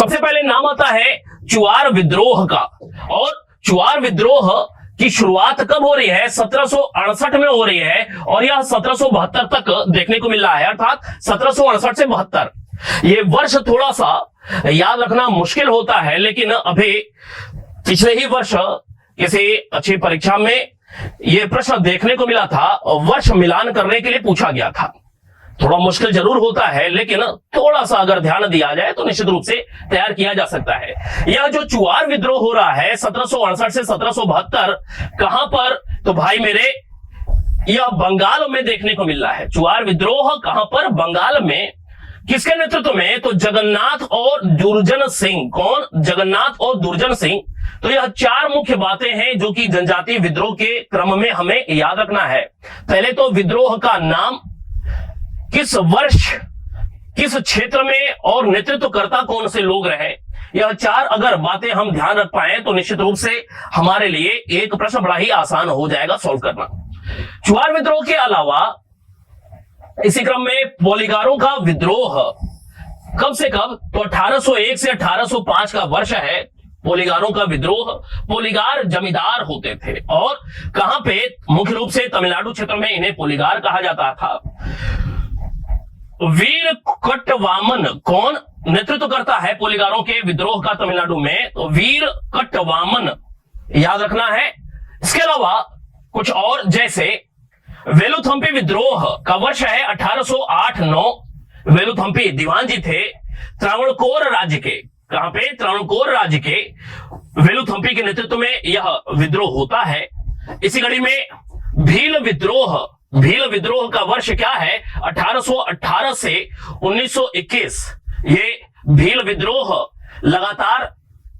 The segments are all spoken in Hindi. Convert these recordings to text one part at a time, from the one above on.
सबसे पहले नाम आता है चुआर विद्रोह का। और चुआर विद्रोह की शुरुआत कब हो रही है? 1768 में हो रही है और यह 1772 तक देखने को मिल रहा है, अर्थात 1768 से 72। ये वर्ष थोड़ा सा याद रखना मुश्किल होता है, लेकिन अभी पिछले ही वर्ष किसी अच्छी परीक्षा में यह प्रश्न देखने को मिला था, वर्ष मिलान करने के लिए पूछा गया था। थोड़ा मुश्किल जरूर होता है, लेकिन थोड़ा सा अगर ध्यान दिया जाए तो निश्चित रूप से तैयार किया जा सकता है। यह जो चुआर विद्रोह हो रहा है 1768 से 1772, कहां पर? तो भाई मेरे, यह बंगाल में देखने को मिल रहा है। चुआर विद्रोह कहां पर? बंगाल में। किसके नेतृत्व में? तो जगन्नाथ और दुर्जन सिंह। कौन? जगन्नाथ और दुर्जन सिंह। तो यह चार मुख्य बातें हैं जो कि जनजातीय विद्रोह के क्रम में हमें याद रखना है। पहले तो विद्रोह का नाम, किस वर्ष, किस क्षेत्र में, और नेतृत्वकर्ता कौन से लोग रहे। यह चार अगर बातें हम ध्यान रख पाए तो निश्चित रूप से हमारे लिए एक प्रश्न बड़ा ही आसान हो जाएगा सॉल्व करना। चुआर विद्रोह के अलावा इसी क्रम में पोलिगारों का विद्रोह कब से कब? तो 1801 से 1805 का वर्ष है पोलिगारों का विद्रोह। पोलिगार जमींदार होते थे और कहां पे? मुख्य रूप से तमिलनाडु क्षेत्र में इन्हें पोलिगार कहा जाता था। वीर कट्टवामन कौन नेतृत्व करता है पोलिगारों के विद्रोह का तमिलनाडु में? तो वीर कट्टवामन याद रखना है। इसके अलावा कुछ और, जैसे वेलुथंपी विद्रोह का वर्ष है 1808-9। वेलुथंपी दीवान जी थे त्रावणकोर राज्य के। कहां पे? त्रावणकोर राज्य के वेलुथंपी के नेतृत्व में यह विद्रोह होता है। इसी कड़ी में भील विद्रोह, भील विद्रोह का वर्ष क्या है? 1818 से 1921। ये भील विद्रोह लगातार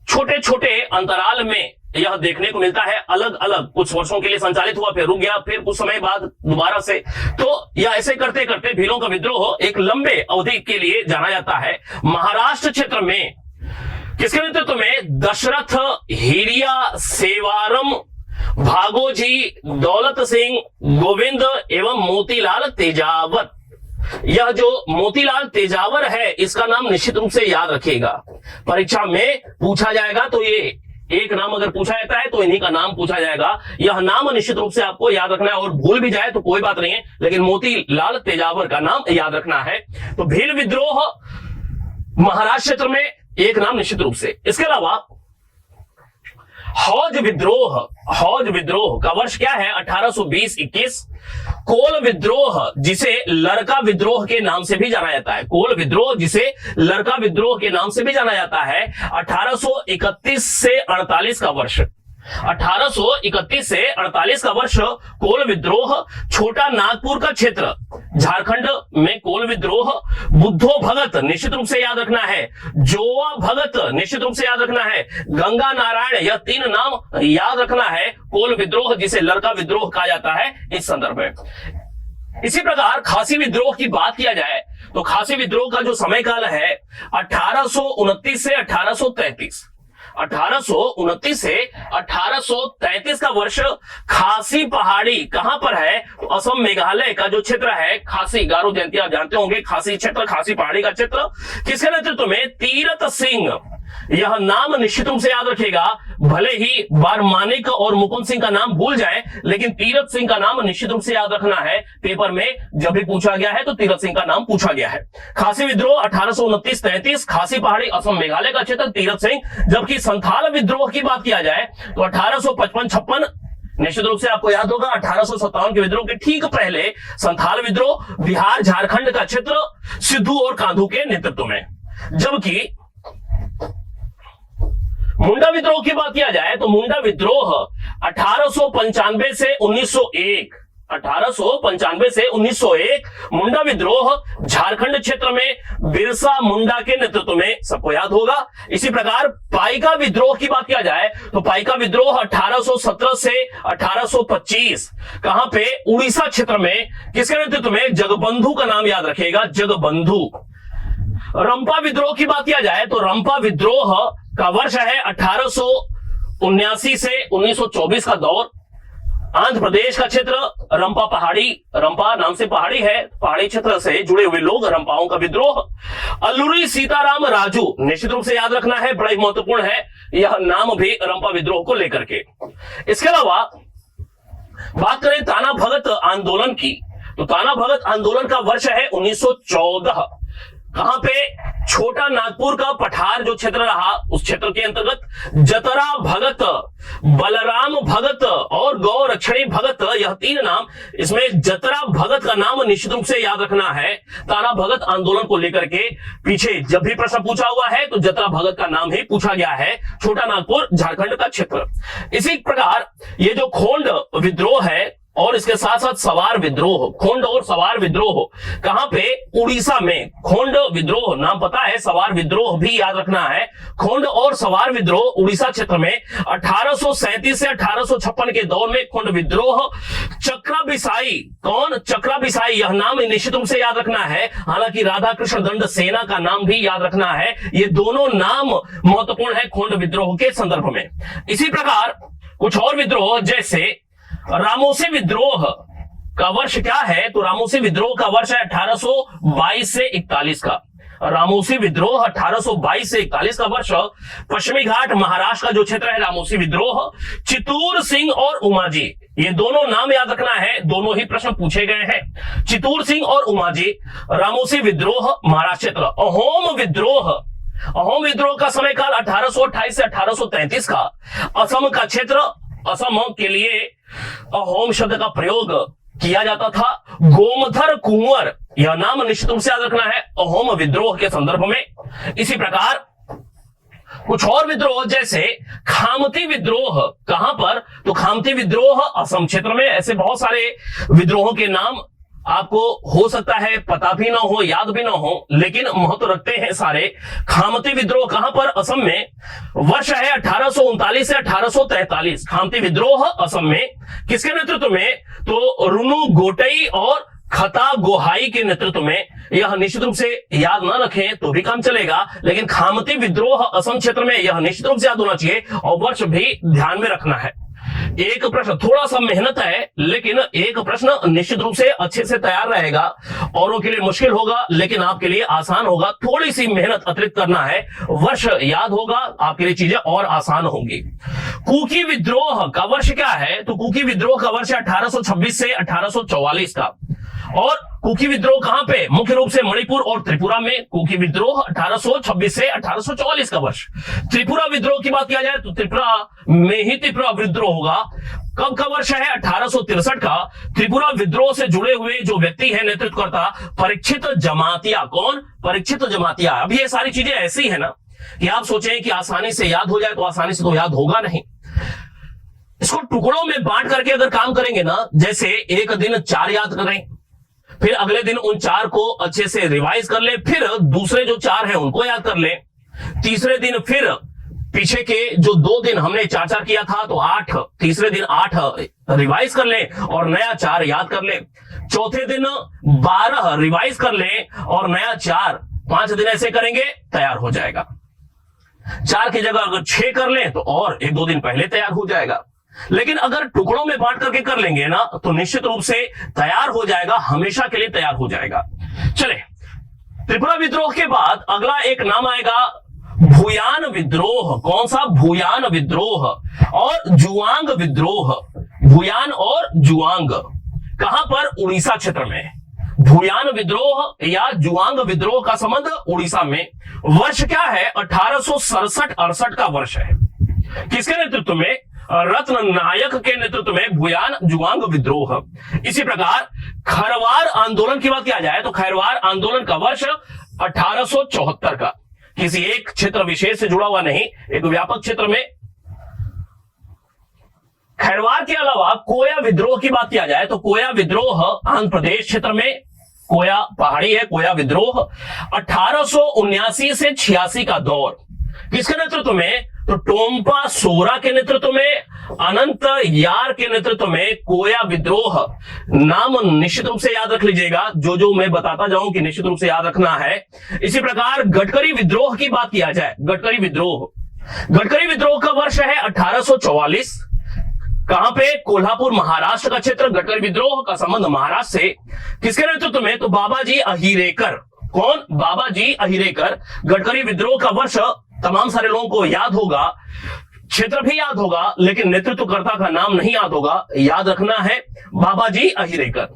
छोटे छोटे अंतराल में यह देखने को मिलता है, अलग अलग कुछ वर्षों के लिए संचालित हुआ, फिर रुक गया, फिर कुछ समय बाद दोबारा से। तो यह ऐसे करते करते भीलों का विद्रोह एक लंबे अवधि के लिए जाना जाता है। महाराष्ट्र क्षेत्र में किसके नेतृत्व में? दशरथ हिरिया सेवारम, भागोजी, दौलत सिंह, गोविंद एवं मोतीलाल तेजावर। यह जो मोतीलाल तेजावर है, इसका नाम निश्चित रूप से याद रखिएगा, परीक्षा में पूछा जाएगा। तो ये एक नाम अगर पूछा जाता है तो इन्हीं का नाम पूछा जाएगा। यह नाम निश्चित रूप से आपको याद रखना है, और भूल भी जाए तो कोई बात नहीं है, लेकिन मोतीलाल तेजावर का नाम याद रखना है। तो भील विद्रोह महाराष्ट्र क्षेत्र में एक नाम निश्चित रूप से। इसके अलावा हौज विद्रोह, हौज विद्रोह का वर्ष क्या है? 1820-21। कोल विद्रोह, जिसे लड़का विद्रोह के नाम से भी जाना जाता है, कोल विद्रोह जिसे लड़का विद्रोह के नाम से भी जाना जाता है, 1831 से 48 का वर्ष। 1831 से 48 का वर्ष कोल विद्रोह। छोटा नागपुर का क्षेत्र झारखंड में कोल विद्रोह। बुद्धो भगत निश्चित रूप से याद रखना है, जोवा भगत निश्चित रूप से याद रखना है, गंगा नारायण, यह तीन नाम याद रखना है। कोल विद्रोह जिसे लड़का विद्रोह कहा जाता है इस संदर्भ में। इसी प्रकार खासी विद्रोह की बात किया जाए तो खासी विद्रोह का जो समय काल है 1829 से 1833। 1829 से 1833 का वर्ष खासी पहाड़ी कहां पर है? तो असम मेघालय का जो क्षेत्र है खासी, गारो जयंती आप जानते होंगे, खासी क्षेत्र, खासी पहाड़ी का क्षेत्र। किसके नेतृत्व में? तीरथ सिंह। यह नाम निश्चित रूप से याद रखिएगा, भले ही बारमानिक और मुकुंद सिंह का नाम भूल जाए, लेकिन तीरथ सिंह का नाम निश्चित रूप से याद रखना है। पेपर में जब भी पूछा गया है तो तीरथ सिंह का नाम पूछा गया है। खासी विद्रोह 1829-33, खासी पहाड़ी असम मेघालय का क्षेत्र, तीरथ सिंह। जबकि संथाल विद्रोह की बात किया जाए तो 1855-56 निश्चित रूप से आपको याद होगा। 1857 के विद्रोह के ठीक पहले संथाल विद्रोह, बिहार झारखंड का क्षेत्र, सिद्धू और कांधू के नेतृत्व में। जबकि मुंडा विद्रोह की बात किया जाए तो मुंडा विद्रोह 1895 से 1901, 1895 से 1901 मुंडा विद्रोह झारखंड क्षेत्र में बिरसा मुंडा के नेतृत्व में, सबको याद होगा। इसी प्रकार पाइका विद्रोह की बात किया जाए तो पाइका विद्रोह 1817 से 1825 कहां पे? उड़ीसा क्षेत्र में। किसके नेतृत्व में? जगबंधु का नाम याद रखिएगा, जगबंधु। रंपा विद्रोह की बात किया जाए तो रंपा विद्रोह का वर्ष है 1879 से 1924 का दौर। आंध्र प्रदेश का क्षेत्र रंपा नाम से पहाड़ी है, पहाड़ी क्षेत्र से जुड़े हुए लोग, रंपाओं का विद्रोह। अल्लूरी सीताराम राजू, निश्चित रूप से याद रखना है, बड़ा ही महत्वपूर्ण है यह नाम भी रंपा विद्रोह को लेकर के। इसके अलावा बात करें ताना भगत आंदोलन की, तो ताना भगत आंदोलन का वर्ष है 1914। कहां पे? छोटा नागपुर का पठार जो क्षेत्र रहा, उस क्षेत्र के अंतर्गत जतरा भगत, बलराम भगत और गौरक्षणी भगत, यह तीन नाम, इसमें जतरा भगत का नाम निश्चित रूप से याद रखना है। ताना भगत आंदोलन को लेकर के पीछे जब भी प्रश्न पूछा हुआ है तो जतरा भगत का नाम ही पूछा गया है, छोटा नागपुर झारखंड का क्षेत्र। इसी प्रकार ये जो खोंड विद्रोह है और इसके साथ साथ सवार विद्रोह, खोंड और सवार विद्रोह कहां पे? उड़ीसा में। खोंड विद्रोह नाम पता है, सवार विद्रोह भी याद रखना है। खोंड और सवार विद्रोह उड़ीसा क्षेत्र में 1837 से 1856 के दौर में खोंड विद्रोह। चक्रा बिसाई, कौन? चक्रा बिसाई, यह नाम निश्चित रूप से याद रखना है। हालांकि राधा कृष्ण दंड सेना का नाम भी याद रखना है। ये दोनों नाम महत्वपूर्ण है खोंड विद्रोह के संदर्भ में। इसी प्रकार कुछ और विद्रोह, जैसे रामोसी विद्रोह का वर्ष क्या है? तो रामोसी विद्रोह का वर्ष है 1822 से 41 का। रामोसी विद्रोह 1822 से 41 का वर्ष। पश्चिमी घाट महाराष्ट्र का जो क्षेत्र है, रामोसी विद्रोह। चितूर सिंह और उमाजी, ये दोनों नाम याद रखना है, दोनों ही प्रश्न पूछे गए हैं। चितूर सिंह और उमाजी, रामोसी विद्रोह महाराष्ट्र क्षेत्र। अहोम विद्रोह, अहोम विद्रोह का समय काल 1828 से 1833 का। असम का क्षेत्र, असम के लिए अहोम शब्द का प्रयोग किया जाता था। गोमथर कुंवर, यह नाम निश्चित रूप से याद रखना है अहोम विद्रोह के संदर्भ में। इसी प्रकार कुछ और विद्रोह, जैसे खामती विद्रोह, कहां पर? तो खामती विद्रोह असम क्षेत्र में। ऐसे बहुत सारे विद्रोहों के नाम आपको हो सकता है पता भी ना हो, याद भी ना हो, लेकिन महत्व रखते हैं सारे। खामती विद्रोह कहां पर? असम में। वर्ष है 1839 से 1843। खामती विद्रोह असम में। किसके नेतृत्व में? तो रुनु गोटई और खता गोहाई के नेतृत्व में। यह निश्चित रूप से याद ना रखें तो भी काम चलेगा, लेकिन खामती विद्रोह असम क्षेत्र में, यह निश्चित रूप से याद होना चाहिए और वर्ष भी ध्यान में रखना है। एक प्रश्न, थोड़ा सा मेहनत है, लेकिन एक प्रश्न निश्चित रूप से अच्छे से तैयार रहेगा। औरों के लिए मुश्किल होगा, लेकिन आपके लिए आसान होगा। थोड़ी सी मेहनत अतिरिक्त करना है, वर्ष याद होगा, आपके लिए चीजें और आसान होंगी। कुकी विद्रोह का वर्ष क्या है? तो कुकी विद्रोह का वर्ष है 1826 से 1844 का। और कुकी विद्रोह कहां पे? मुख्य रूप से मणिपुर और त्रिपुरा में। कुकी विद्रोह 1826 से 1844 का वर्ष। त्रिपुरा विद्रोह की बात किया जाए तो त्रिपुरा में ही त्रिपुरा विद्रोह होगा। कब का वर्ष है? 1863 का। त्रिपुरा विद्रोह से जुड़े हुए जो व्यक्ति है, नेतृत्वकर्ता परीक्षित जमातिया। कौन? परीक्षित जमातिया। अब ये सारी चीजें ऐसी है ना कि आप सोचें कि आसानी से याद हो जाए, तो आसानी से तो याद होगा नहीं। इसको टुकड़ों में बांट करके अगर काम करेंगे ना, जैसे एक दिन 4 याद करें, फिर अगले दिन उन 4 को अच्छे से रिवाइज कर ले, फिर दूसरे जो 4 हैं उनको याद कर ले, तीसरे दिन फिर पीछे के जो 2 दिन हमने 4-4 किया था तो 8, तीसरे दिन 8 रिवाइज कर ले और नया 4 याद कर ले, चौथे दिन 12 रिवाइज कर ले और नया 4, 5 दिन ऐसे करेंगे, तैयार हो जाएगा। 4 की जगह अगर 6 कर ले तो और 1-2 दिन पहले तैयार हो जाएगा। लेकिन अगर टुकड़ों में बांट करके कर लेंगे ना, तो निश्चित रूप से तैयार हो जाएगा, हमेशा के लिए तैयार हो जाएगा। चले, त्रिपुरा विद्रोह के बाद अगला एक नाम आएगा भूयान विद्रोह। कौन सा? भूयान विद्रोह और जुआंग विद्रोह। भूयान और जुआंग कहां पर? उड़ीसा क्षेत्र में। भूयान विद्रोह या जुआंग विद्रोह का संबंध उड़ीसा में। वर्ष क्या है? 1867-68 का वर्ष है। किसके नेतृत्व में? रत्न नायक के नेतृत्व में भूयान जुआंग विद्रोह। इसी प्रकार खरवार आंदोलन की बात किया जाए तो खैरवार आंदोलन का वर्ष 1874 का। किसी एक क्षेत्र विशेष से जुड़ा हुआ नहीं, एक व्यापक क्षेत्र में। खैरवार के अलावा कोया विद्रोह की बात किया जाए तो कोया विद्रोह आंध्र प्रदेश क्षेत्र में, कोया पहाड़ी है, कोया विद्रोह 1879 से 86 का दौर। किसके नेतृत्व में? तो टोम्पा सोरा के नेतृत्व में, अनंत यार के नेतृत्व में कोया विद्रोह। नाम निश्चित रूप से याद रख लीजिएगा, जो मैं बताता जाऊं कि निश्चित रूप से याद रखना है। इसी प्रकार गडकरी विद्रोह की बात किया जाए, गडकरी विद्रोह का वर्ष है 1844। कहां पे? कोल्हापुर महाराष्ट्र का क्षेत्र। गडकरी विद्रोह का संबंध महाराष्ट्र से। किसके नेतृत्व में? तो बाबाजी अहिरेकर। कौन? बाबाजी अहिरेकर। गडकरी विद्रोह का वर्ष तमाम सारे लोगों को याद होगा, क्षेत्र भी याद होगा, लेकिन नेतृत्वकर्ता का नाम नहीं याद होगा। याद रखना है बाबाजी अहिरेकर।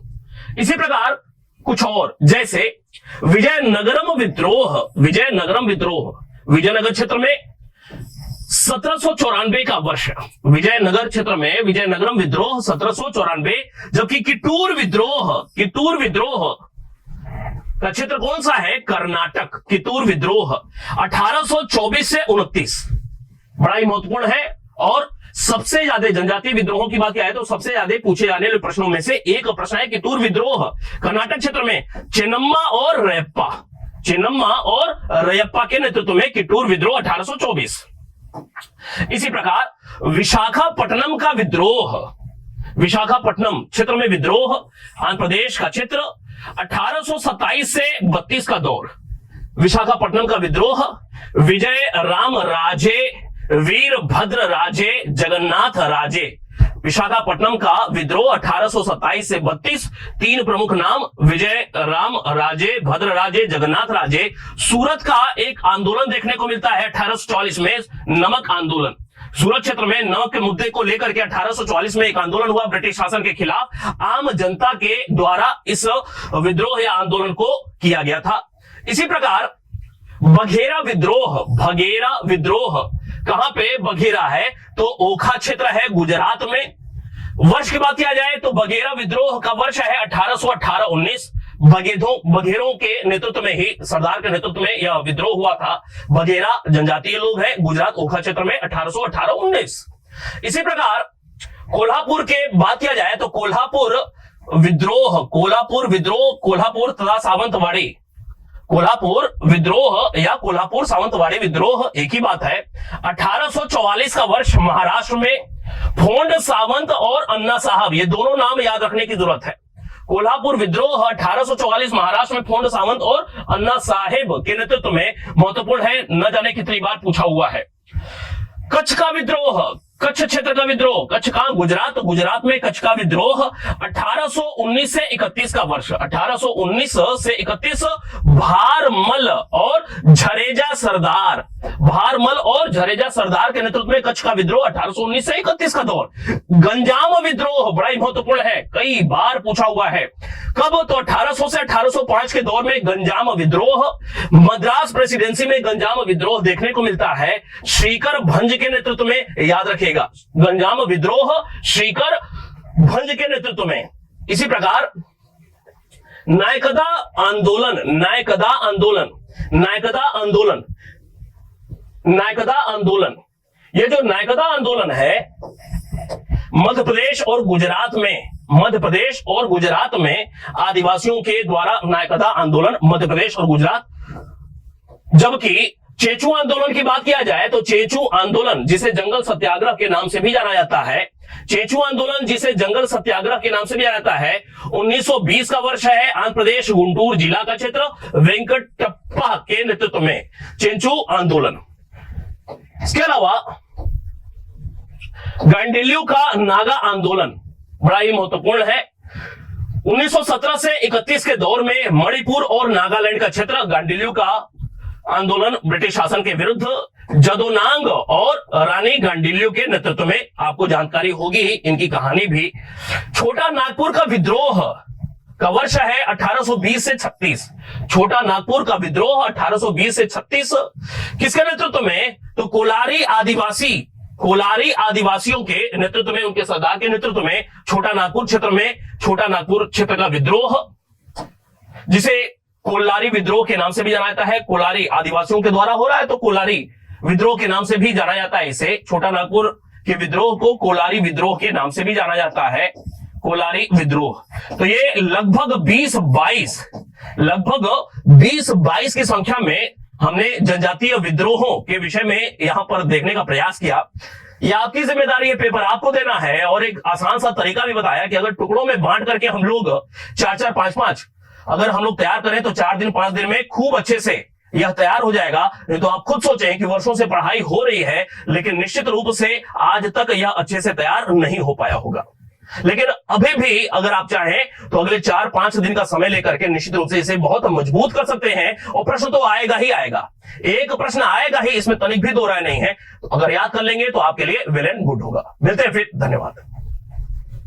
इसी प्रकार कुछ और, जैसे विजयनगरम विद्रोह। विजयनगरम विद्रोह विजयनगर क्षेत्र में 1794 का वर्ष। विजयनगर क्षेत्र में विजयनगरम विद्रोह 1794। जबकि किटूर विद्रोह का क्षेत्र कौन सा है? कर्नाटक। कितूर विद्रोह 1824 से 29, बड़ा ही महत्वपूर्ण है। और सबसे ज्यादा जनजातीय विद्रोहों की बात किया है तो सबसे ज्यादा पूछे जाने वाले प्रश्नों में से एक प्रश्न है कितूर विद्रोह। कर्नाटक क्षेत्र में चेन्नम्मा और रयप्पा के नेतृत्व में किटूर विद्रोह 1824। इसी प्रकार विशाखापट्टनम का विद्रोह। विशाखापट्टनम क्षेत्र में विद्रोह, आंध्र प्रदेश का क्षेत्र, 1827 से 32 का दौर। विशाखापट्टनम का विद्रोह विजय राम राजे, वीरभद्र राजे, जगन्नाथ राजे। विशाखापट्टनम का विद्रोह 1827 से 32। तीन प्रमुख नाम विजय राम राजे, भद्र राजे, जगन्नाथ राजे। सूरत का एक आंदोलन देखने को मिलता है 1840 में, नमक आंदोलन। सूरत क्षेत्र में नमक के मुद्दे को लेकर के 1844 में एक आंदोलन हुआ ब्रिटिश शासन के खिलाफ। आम जनता के द्वारा इस विद्रोह या आंदोलन को किया गया था। इसी प्रकार बघेरा विद्रोह कहां पे? बघेरा है तो ओखा क्षेत्र है गुजरात में। वर्ष की बात किया जाए तो बघेरा विद्रोह का वर्ष है 1818-19। बघेरों के नेतृत्व में ही, सरदार के नेतृत्व में यह विद्रोह हुआ था। बघेरा जनजातीय लोग हैं, गुजरात ओखा क्षेत्र में 1818-19। इसी प्रकार कोल्हापुर के बात किया जाए तो कोल्हापुर विद्रोह कोल्हापुर तथा सावंतवाड़ी। कोल्हापुर विद्रोह या कोल्हापुर सावंतवाड़ी विद्रोह एक ही बात है। 1844 का वर्ष महाराष्ट्र में फोंड सावंत और अन्ना साहब, ये दोनों नाम याद रखने की जरूरत है। कोल्हापुर विद्रोह 1844 महाराष्ट्र में फोंड सावंत और अन्ना साहेब के नेतृत्व में महत्वपूर्ण है, न जाने कितनी बार पूछा हुआ है। कच्छ का विद्रोह, कच्छ क्षेत्र का विद्रोह, कच्छ का गुजरात, गुजरात में कच्छ का विद्रोह 1819 से 31 का वर्ष। 1819 से 31 भारमल और झरेजा सरदार के नेतृत्व में कच्छ का विद्रोह 1819 से 31 का दौर। गंजाम विद्रोह बड़ा ही महत्वपूर्ण है, कई बार पूछा हुआ है। कब? तो 1800 से 1805 के दौर में गंजाम विद्रोह। मद्रास प्रेसिडेंसी में गंजाम विद्रोह देखने को मिलता है श्रीकर भंज के नेतृत्व में, याद रखिएगा गंजाम विद्रोह श्रीकर भंज के नेतृत्व में। इसी प्रकार नायकदा आंदोलन, ये जो नायकदा आंदोलन है मध्य प्रदेश और गुजरात में आदिवासियों के द्वारा नायकदा आंदोलन, मध्य प्रदेश और गुजरात। जबकि चेचू आंदोलन की बात किया जाए तो चेचू आंदोलन जिसे जंगल सत्याग्रह के नाम से भी जाना जाता है, 1920 का वर्ष है। आंध्र प्रदेश गुंटूर जिला का क्षेत्र, वेंकटप्पा के नेतृत्व में चेचू आंदोलन। इसके अलावा गांडिल्यू का नागा आंदोलन बड़ा ही महत्वपूर्ण है। 1917 से 31 के दौर में मणिपुर और नागालैंड का क्षेत्र, गांडिल्यू का आंदोलन ब्रिटिश शासन के विरुद्ध। जदोनांग और रानी गांडिल्यू के नेतृत्व में, आपको जानकारी होगी इनकी कहानी भी। छोटा नागपुर का विद्रोह का वर्ष है 1820 से 36। छोटा नागपुर का विद्रोह 1820 से 36 किसके नेतृत्व में? तो कोलारी आदिवासियों के नेतृत्व में, उनके सरदार के नेतृत्व में छोटा नागपुर क्षेत्र का विद्रोह, जिसे कोलारी विद्रोह के नाम से भी जाना जाता है। कोलारी आदिवासियों के द्वारा हो रहा है तो कोलारी विद्रोह के नाम से भी जाना जाता है। इसे छोटा नागपुर के विद्रोह को कोलारी विद्रोह के नाम से भी जाना जाता है, कोलारी विद्रोह। तो ये लगभग 20-22 की संख्या में हमने जनजातीय विद्रोहों के विषय में यहां पर देखने का प्रयास किया। यह आपकी जिम्मेदारी है, पेपर आपको देना है। और एक आसान सा तरीका भी बताया कि अगर टुकड़ों में बांट करके हम लोग 4-4, 5-5 अगर हम लोग तैयार करें तो 4 दिन 5 दिन में खूब अच्छे से यह तैयार हो जाएगा। नहीं तो आप खुद सोचें कि वर्षों से पढ़ाई हो रही है, लेकिन निश्चित रूप से आज तक यह अच्छे से तैयार नहीं हो पाया होगा। लेकिन अभी भी अगर आप चाहें तो अगले 4-5 दिन का समय लेकर के निश्चित रूप से इसे बहुत मजबूत कर सकते हैं, और प्रश्न तो आएगा ही आएगा, एक प्रश्न आएगा ही, इसमें तनिक भी दो राय नहीं है। तो अगर याद कर लेंगे तो आपके लिए वेल एंड गुड होगा। मिलते हैं फिर, धन्यवाद।